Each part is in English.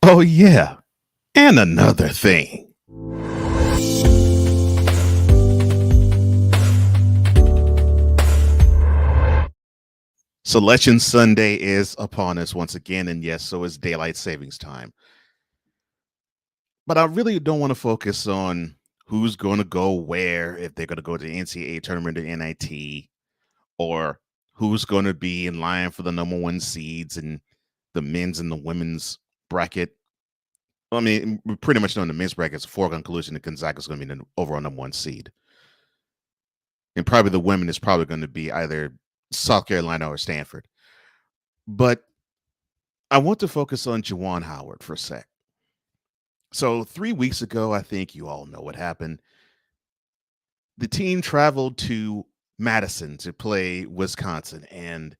Oh, yeah. And another thing. Selection Sunday is upon us once again, and yes, so is daylight savings time. But I really don't want to focus on who's going to go where, if they're going to go to the NCAA tournament or NIT, or who's going to be in line for the number one seeds and the men's and the women's bracket. I mean, we pretty much know in the men's bracket, it's a foregone conclusion that Gonzaga is going to be the overall number one seed. And probably the women is probably going to be either South Carolina or Stanford. But I want to focus on Juwan Howard for a sec. So 3 weeks ago, I think you all know what happened. The team traveled to Madison to play Wisconsin, and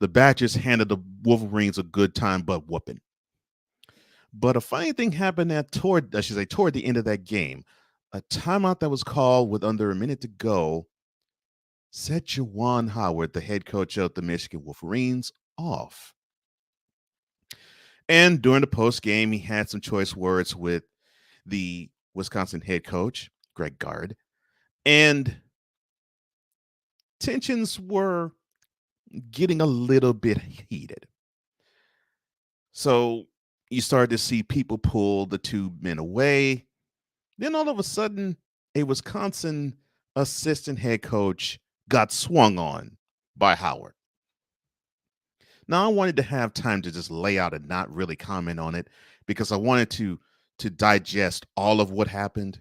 the Badgers handed the Wolverines a good time butt whooping. But a funny thing happened toward the end of that game. A timeout that was called with under a minute to go set Juwan Howard, the head coach of the Michigan Wolverines, off. And during the post game, he had some choice words with the Wisconsin head coach, Greg Gard, and tensions were getting a little bit heated. So you started to see people pull the two men away. Then all of a sudden, a Wisconsin assistant head coach got swung on by Howard. Now, I wanted to have time to just lay out and not really comment on it because I wanted to digest all of what happened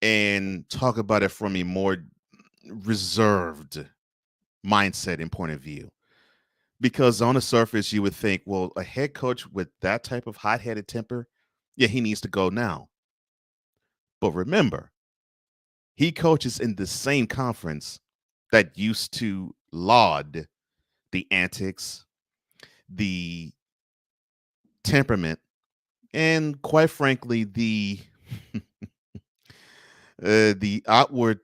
and talk about it from a more reserved mindset and point of view. Because on the surface, you would think, well, a head coach with that type of hot-headed temper, yeah, he needs to go now. But remember, he coaches in the same conference that used to laud the antics, the temperament, and quite frankly, the outward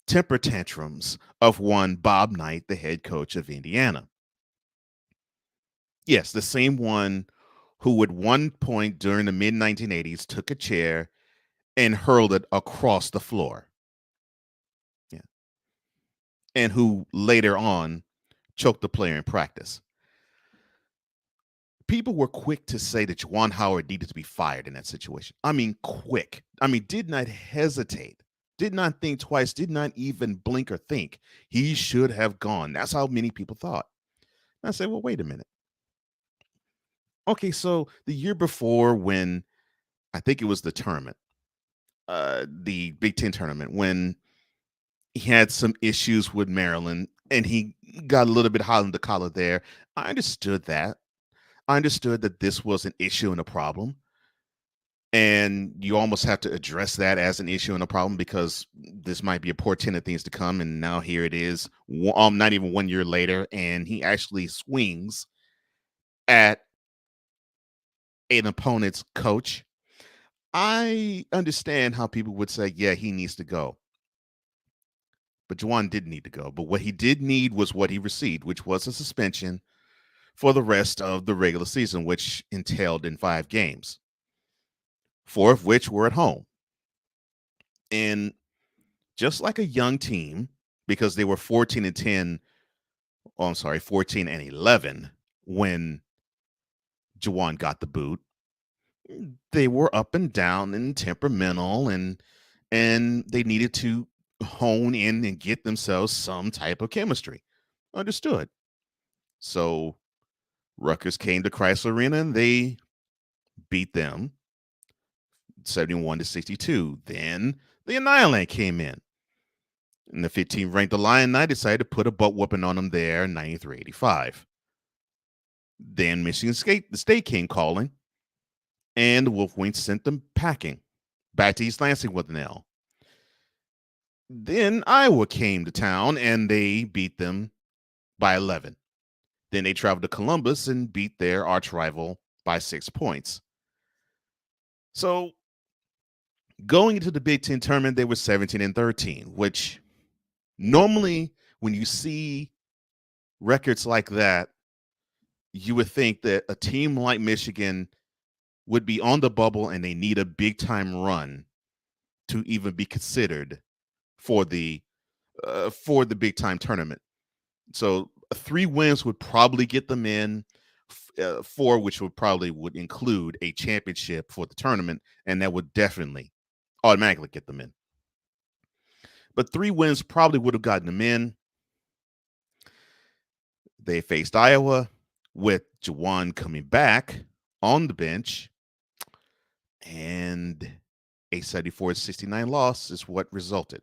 temper tantrums of one Bob Knight, the head coach of Indiana. Yes, the same one who at one point during the mid 1980s took a chair and hurled it across the floor. Yeah. And who later on choked the player in practice. People were quick to say that Juwan Howard needed to be fired in that situation. I mean, quick. I mean, did not hesitate, did not think twice, did not even blink or think. He should have gone. That's how many people thought. And I said, well, wait a minute. Okay, so the year before, when I think it was the tournament, the Big Ten tournament, when he had some issues with Maryland and he got a little bit hot in the collar there, I understood that. I understood that this was an issue and a problem. And you almost have to address that as an issue and a problem because this might be a portent of things to come. And now here it is, not even 1 year later, and he actually swings at an opponent's coach. I understand how people would say, yeah, he needs to go. But Juwan didn't need to go. But what he did need was what he received, which was a suspension for the rest of the regular season, which entailed in 5 games, 4 of which were at home. And just like a young team, because they were 14-10, oh, I'm sorry, 14-11 when Juwan got the boot, they were up and down and temperamental, and they needed to hone in and get themselves some type of chemistry. Understood. So Rutgers came to Chrysler Arena and they beat them 71-62. Then the Annihilate came in. And the 15th ranked Illini decided to put a butt whooping on them there, 93-85. Then Michigan State came calling, and the Wolverines sent them packing back to East Lansing with an L. Then Iowa came to town, and they beat them by 11. Then they traveled to Columbus and beat their arch rival by 6 points. So going into the Big Ten tournament, they were 17-13, which normally when you see records like that, you would think that a team like Michigan would be on the bubble and they need a big time run to even be considered for the big time tournament. So 3 wins would probably get them in. Four, which would include a championship for the tournament, and that would definitely automatically get them in. But 3 wins probably would have gotten them in. They faced Iowa with Juwan coming back on the bench, and a 74-69 loss is what resulted.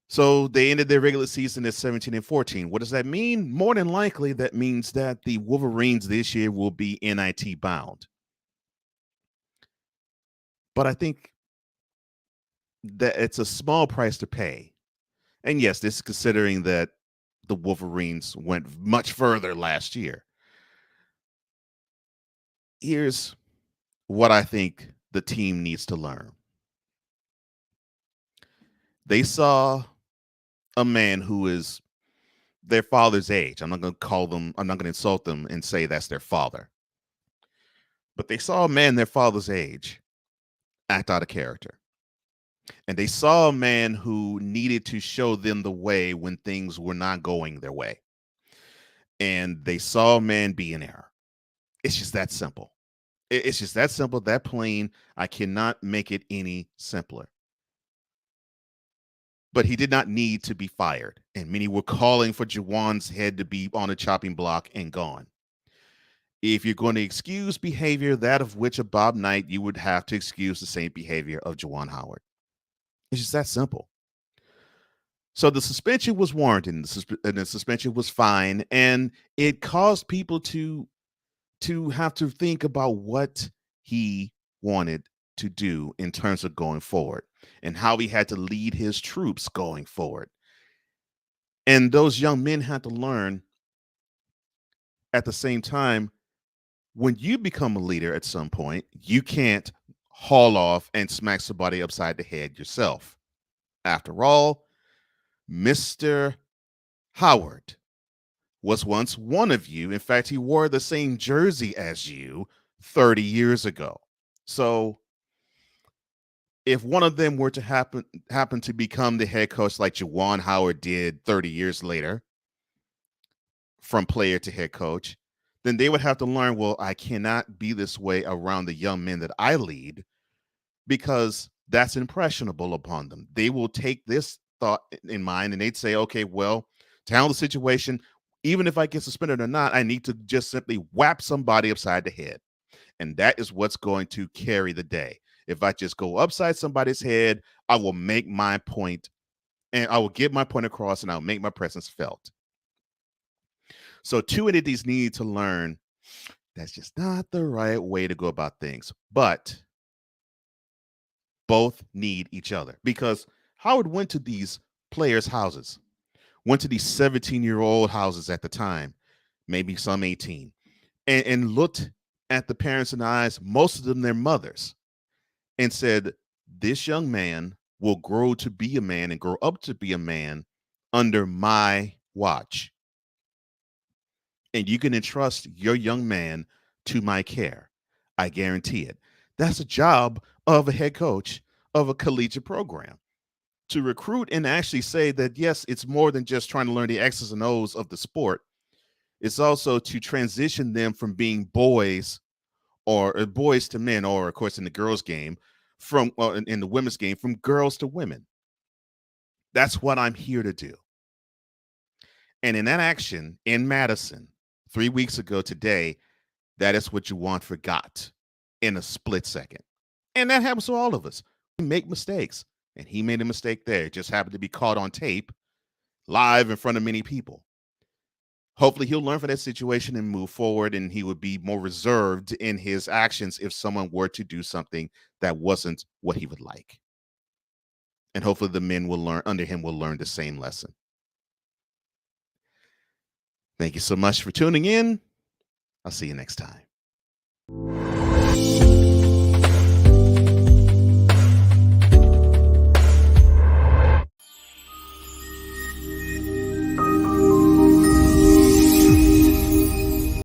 So they ended their regular season at 17-14. What does that mean? More than likely, that means that the Wolverines this year will be NIT bound. But I think that it's a small price to pay. And yes, this is considering that the Wolverines went much further last year. Here's what I think the team needs to learn. They saw a man who is their father's age. I'm not going to insult them and say that's their father. But they saw a man their father's age act out of character. And they saw a man who needed to show them the way when things were not going their way. And they saw a man be in error. It's just that simple. It's just that simple, that plain. I cannot make it any simpler. But he did not need to be fired. And many were calling for Juwan's head to be on a chopping block and gone. If you're going to excuse behavior, that of which of Bob Knight, you would have to excuse the same behavior of Juwan Howard. It's just that simple. So the suspension was warranted, and the suspension was fine, and it caused people to have to think about what he wanted to do in terms of going forward and how he had to lead his troops going forward. And those young men had to learn at the same time, when you become a leader at some point, you can't haul off and smack somebody upside the head yourself. After all, Mr. Howard was once one of you. In fact, he wore the same jersey as you 30 years ago. So if one of them were to happen to become the head coach like Juwan Howard did 30 years later, from player to head coach, then they would have to learn, well, I cannot be this way around the young men that I lead, because that's impressionable upon them. They will take this thought in mind and they'd say, okay, well, to handle the situation, even if I get suspended or not, I need to just simply whap somebody upside the head. And that is what's going to carry the day. If I just go upside somebody's head, I will make my point and I will get my point across and I'll make my presence felt. So two entities need to learn that's just not the right way to go about things. But both need each other, because Howard went to these players' houses, went to these 17-year-old houses at the time, maybe some 18, and looked at the parents in the eyes, most of them their mothers, and said, this young man will grow to be a man and grow up to be a man under my watch. And you can entrust your young man to my care. I guarantee it. That's a job of a head coach of a collegiate program, to recruit and actually say that, yes, it's more than just trying to learn the X's and O's of the sport. It's also to transition them from being boys or boys to men, or of course in the girls game, from in the women's game, from girls to women. That's what I'm here to do. And in that action in Madison 3 weeks ago today, that is what Juwan forgot in a split second. And that happens to all of us. We make mistakes. And he made a mistake there. It just happened to be caught on tape, live in front of many people. Hopefully he'll learn from that situation and move forward, and he would be more reserved in his actions if someone were to do something that wasn't what he would like. And hopefully the men will learn under him will learn the same lesson. Thank you so much for tuning in. I'll see you next time.